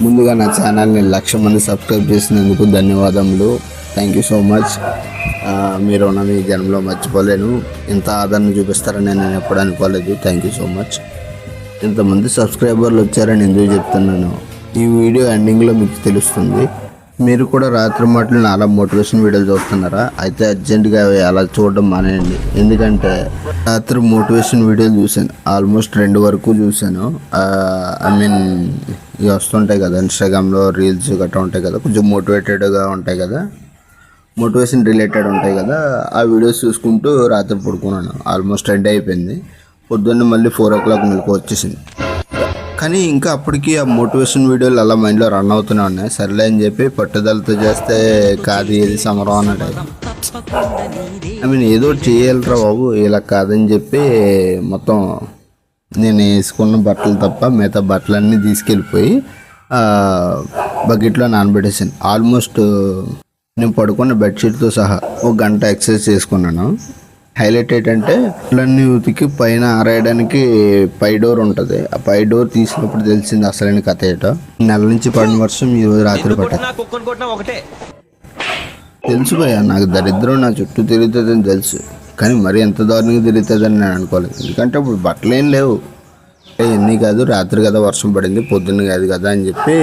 ముందుగా నా ఛానల్ని 1,00,000 మంది సబ్స్క్రైబ్ చేసినందుకు ధన్యవాదములు. Thank you so much. మీరు మీ జన్మలో మర్చిపోలేను. ఇంత ఆదరణ చూపిస్తారని నేను ఎప్పుడు అనుకోలేదు. Thank you so much. ఇంతమంది సబ్స్క్రైబర్లు వచ్చారని ఎందుకు చెప్తున్నాను, ఈ వీడియో ఎండింగ్లో మీకు తెలుస్తుంది. మీరు కూడా రాత్రి మాటలు నాలా మోటివేషన్ వీడియోలు చూస్తున్నారా? అయితే అర్జెంటుగా అలా చూడడం మానేయండి. ఎందుకంటే రాత్రి మోటివేషన్ వీడియోలు చూశాను, ఆల్మోస్ట్ 2 వరకు చూశాను. ఇవి వస్తుంటాయి కదా ఇన్స్టాగ్రామ్లో, రీల్స్ గట్రా ఉంటాయి కదా, కొంచెం మోటివేటెడ్గా ఉంటాయి కదా, మోటివేషన్ రిలేటెడ్ ఉంటాయి కదా. ఆ వీడియోస్ చూసుకుంటూ రాత్రి పడుకున్నాను. ఆల్మోస్ట్ 2 అయిపోయింది. పొద్దున్న మళ్ళీ 4 o'clock మెలకు వచ్చేసింది. కానీ ఇంకా అప్పటికి ఆ మోటివేషన్ వీడియోలు అలా మైండ్లో రన్ అవుతూనే ఉన్నాయి. సర్లే అని చెప్పి పట్టుదలతో చేస్తే కాదు ఏది సమరం అన్నట్టు. ఏదో చేయాలిరా బాబు, ఇలా కాదని చెప్పి మొత్తం నేను వేసుకున్న బట్టలు తప్ప మిగతా బట్టలన్నీ తీసుకెళ్ళిపోయి బకెట్లో నానబెట్టేసాను. ఆల్మోస్ట్ నేను పడుకున్న బెడ్షీట్తో సహా 1 గంట ఎక్సర్సైజ్ చేసుకున్నాను. హైలైట్ ఏంటంటే ఇళ్ళన్నీ ఉతికి పైన ఆరేయడానికి పై డోర్ ఉంటుంది. ఆ పై డోర్ తీసినప్పుడు తెలిసింది అసలైన కథ ఏటో. నెల నుంచి పడిన వర్షం ఈరోజు రాత్రి పట్టింది. తెలుసు భయ్యా, నాకు దరిద్రం నా చుట్టూ తిరుగుతుందని తెలుసు, కానీ మరి ఎంత దారుణంగా తిరుగుతుందని నేను అనుకోలేదు. ఎందుకంటే ఇప్పుడు బట్టలు ఏం లేవు. ఎన్ని కాదు, రాత్రి కదా వర్షం పడింది, పొద్దున్న కాదు కదా అని చెప్పి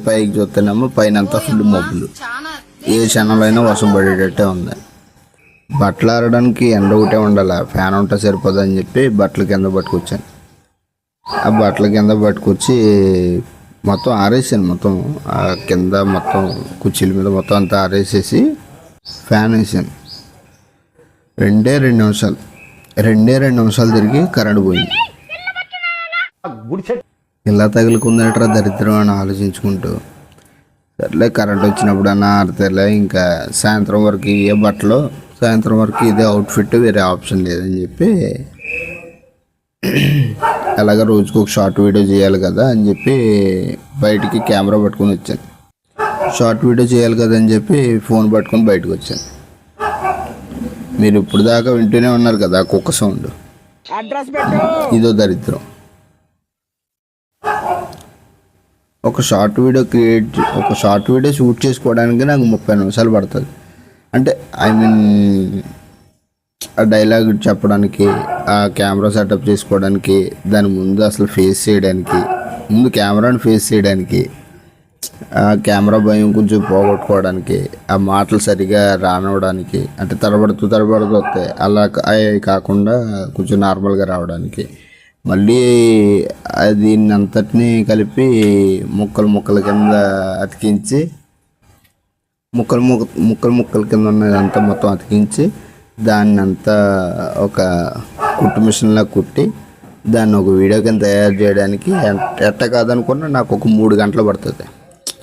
పైకి చూస్తేనేమో పైన అంతా ఫుల్ మబ్బులు. ఏ క్షణంలో అయినా వర్షం పడేటట్టే ఉంది. బట్టలు ఆరడానికి ఎండ ఒకటే ఉండాలి, ఫ్యాన్ ఉంటే సరిపోదు అని చెప్పి బట్టలు కింద పట్టుకొచ్చాను. ఆ బట్టల కింద పట్టుకొచ్చి మొత్తం ఆరేసాను. మొత్తం ఆ కింద మొత్తం కుర్చీల మీద మొత్తం అంతా ఆరేసేసి ఫ్యాన్ వేసాను. 2 నిమిషాలు తిరిగి కరెంట్ పోయింది. ఇలా తగులుకుందట్రా దరిద్రం అని ఆలోచించుకుంటూ, సర్లే కరెంట్ వచ్చినప్పుడు అన్నా ఆరితేలే, ఇంకా సాయంత్రం వరకు ఏ బట్టలు, సాయంత్రం వరకు ఇదే అవుట్ఫిట్, వేరే ఆప్షన్ లేదని చెప్పి అలాగ రోజుకు ఒక షార్ట్ వీడియో చేయాలి కదా అని చెప్పి బయటికి కెమెరా పట్టుకొని వచ్చాను. షార్ట్ వీడియో చేయాలి కదా అని చెప్పి ఫోన్ పట్టుకొని బయటకు వచ్చాను. మీరు ఇప్పుడు దాకా వింటూనే ఉన్నారు కదా కుక్క సౌండ్, ఇదో దరిద్రం. ఒక షార్ట్ వీడియో షూట్ చేసుకోవడానికి నాకు 30 నిమిషాలు పడుతుంది. అంటే ఆ డైలాగ్ చెప్పడానికి, ఆ కెమెరా సెటప్ చేసుకోవడానికి, దాని ముందు అసలు ఫేస్ చేయడానికి, ముందు కెమెరాని ఫేస్ చేయడానికి, ఆ కెమెరా భయం కొంచెం పోగొట్టుకోవడానికి, ఆ మాటలు సరిగా రానివ్వడానికి, అంటే తడబడుతూ వస్తాయి, అలా కాకుండా కొంచెం నార్మల్గా రావడానికి, మళ్ళీ దీన్ని అంతటినీ కలిపి ముక్కల కింద అతికించి, ముక్కల కింద ఉన్నదంతా మొత్తం అతికించి దాన్ని అంతా ఒక కుట్టు మిషన్లా కుట్టి దాన్ని ఒక వీడియో కింద తయారు చేయడానికి ఎట్ట కాదనుకున్నా నాకు ఒక 3 గంటలు పడుతుంది.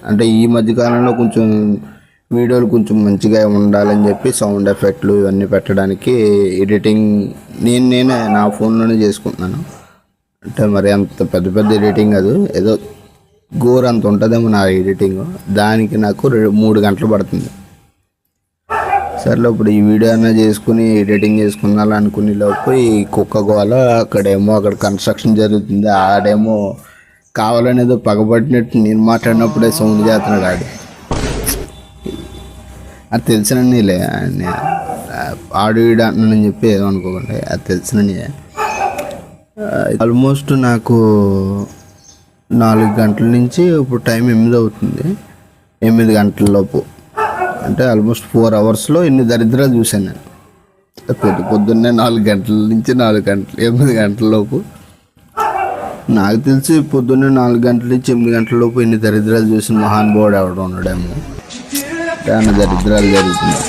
అంటే ఈ మధ్యకాలంలో కొంచెం వీడియోలు కొంచెం మంచిగా ఉండాలని చెప్పి సౌండ్ ఎఫెక్ట్లు ఇవన్నీ పెట్టడానికి ఎడిటింగ్ నేనే నా ఫోన్లోనే చేసుకుంటున్నాను. అంటే మరి అంత పెద్ద ఎడిటింగ్ కాదు, ఏదో గోర్ అంత ఉంటుందేమో నా ఎడిటింగ్. దానికి నాకు 3 గంటలు పడుతుంది. సర్లే ఇప్పుడు ఈ వీడియో అయినా చేసుకుని ఎడిటింగ్ చేసుకున్నాను అనుకునే లోపు ఈ కుక్క గోల, అక్కడ కన్స్ట్రక్షన్ జరుగుతుంది, ఆడేమో కావాలనేదో పగబట్టినట్టు నేను మాట్లాడినప్పుడే సౌండ్ చేస్తున్నాడు ఆడు. అది తెలిసినలే ఆడు వీడు అంటున్నానని చెప్పి ఏదో అనుకోకండి, అది తెలిసినని. ఆల్మోస్ట్ నాకు 4 గంటల నుంచి ఇప్పుడు టైం 8 అవుతుంది. 8 గంటల లోపు అంటే ఆల్మోస్ట్ 4 అవర్స్లో ఇన్ని దరిద్రాలు చూశాను నేను. పొద్దున్నే 4 గంటల నుంచి 8 గంటల లోపు, నాకు తెలిసి పొద్దున్నే 4 గంటల నుంచి 8 గంటల లోపు ఇన్ని దరిద్రాలు చూసిన మహానుభావుడు ఎవడో ఉన్నాడేమో. చాలా దరిద్రాలు జరుగుతున్నాయి.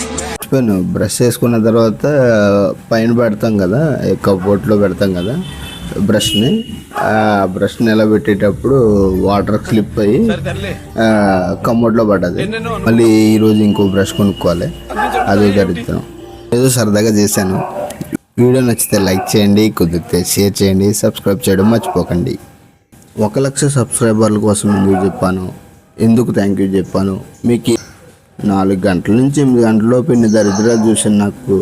బ్రష్ చేసుకున్న తర్వాత పైన పెడతాం కదా, కబోర్డ్లో పెడతాం కదా బ్రష్ని ఎలా పెట్టేటప్పుడు వాటర్ స్లిప్ అయ్యి కమోడ్లో పడ్డది. మళ్ళీ ఈరోజు ఇంకో బ్రష్ కొనుక్కోవాలి, అదే దరిద్రం. ఏదో సరదాగా చేశాను. వీడియో నచ్చితే లైక్ చేయండి, కుదిరితే షేర్ చేయండి, సబ్స్క్రైబ్ చేయడం మర్చిపోకండి. 1,00,000 సబ్స్క్రైబర్ల కోసం ఎందుకు థ్యాంక్ యూ చెప్పాను. మీకు 4 గంటల నుంచి 8 గంటల లోపు ఇన్ని దరిద్రాలు చూసాను. నాకు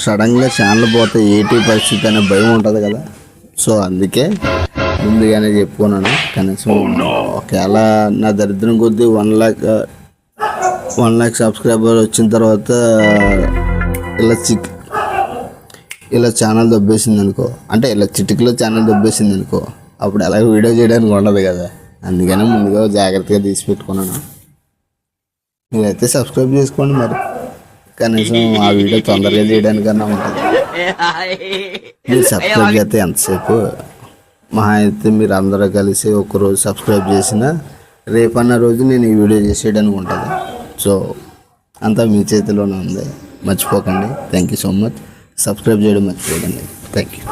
సడన్గా ఛానల్ పోతే ఏటీ పరిస్థితి అనే భయం ఉంటుంది కదా. సో అందుకే ముందుగానే చెప్పుకున్నాను. కనీసం ఒకవేళ నా దరిద్రం కొద్దీ 1 lakh సబ్స్క్రైబర్ వచ్చిన తర్వాత ఇలా ఛానల్ దొబ్బేసింది అనుకో, అంటే ఇలా చిటికలో ఛానల్ దొబ్బేసింది అనుకో, అప్పుడు అలాగే వీడియో చేయడానికి ఉండదు కదా. అందుకనే ముందుగా జాగ్రత్తగా తీసి పెట్టుకున్నాను. మీరైతే సబ్స్క్రైబ్ చేసుకోండి మరి, కనీసం ఆ వీడియో తొందరగా చేయడానికన్నా ఉంటుంది. మీరు సబ్స్క్రైబ్ చేస్తే ఎంతసేపు, మహా అయితే మీరు అందరూ కలిసి ఒకరోజు సబ్స్క్రైబ్ చేసినా రేపన్న రోజు నేను ఈ వీడియో చేసేయడానికి ఉంటుంది. సో అంతా మీ చేతిలోనే ఉంది, మర్చిపోకండి. Thank you so much. Subscribe చేయడం మర్చిపోకండి. Thank you.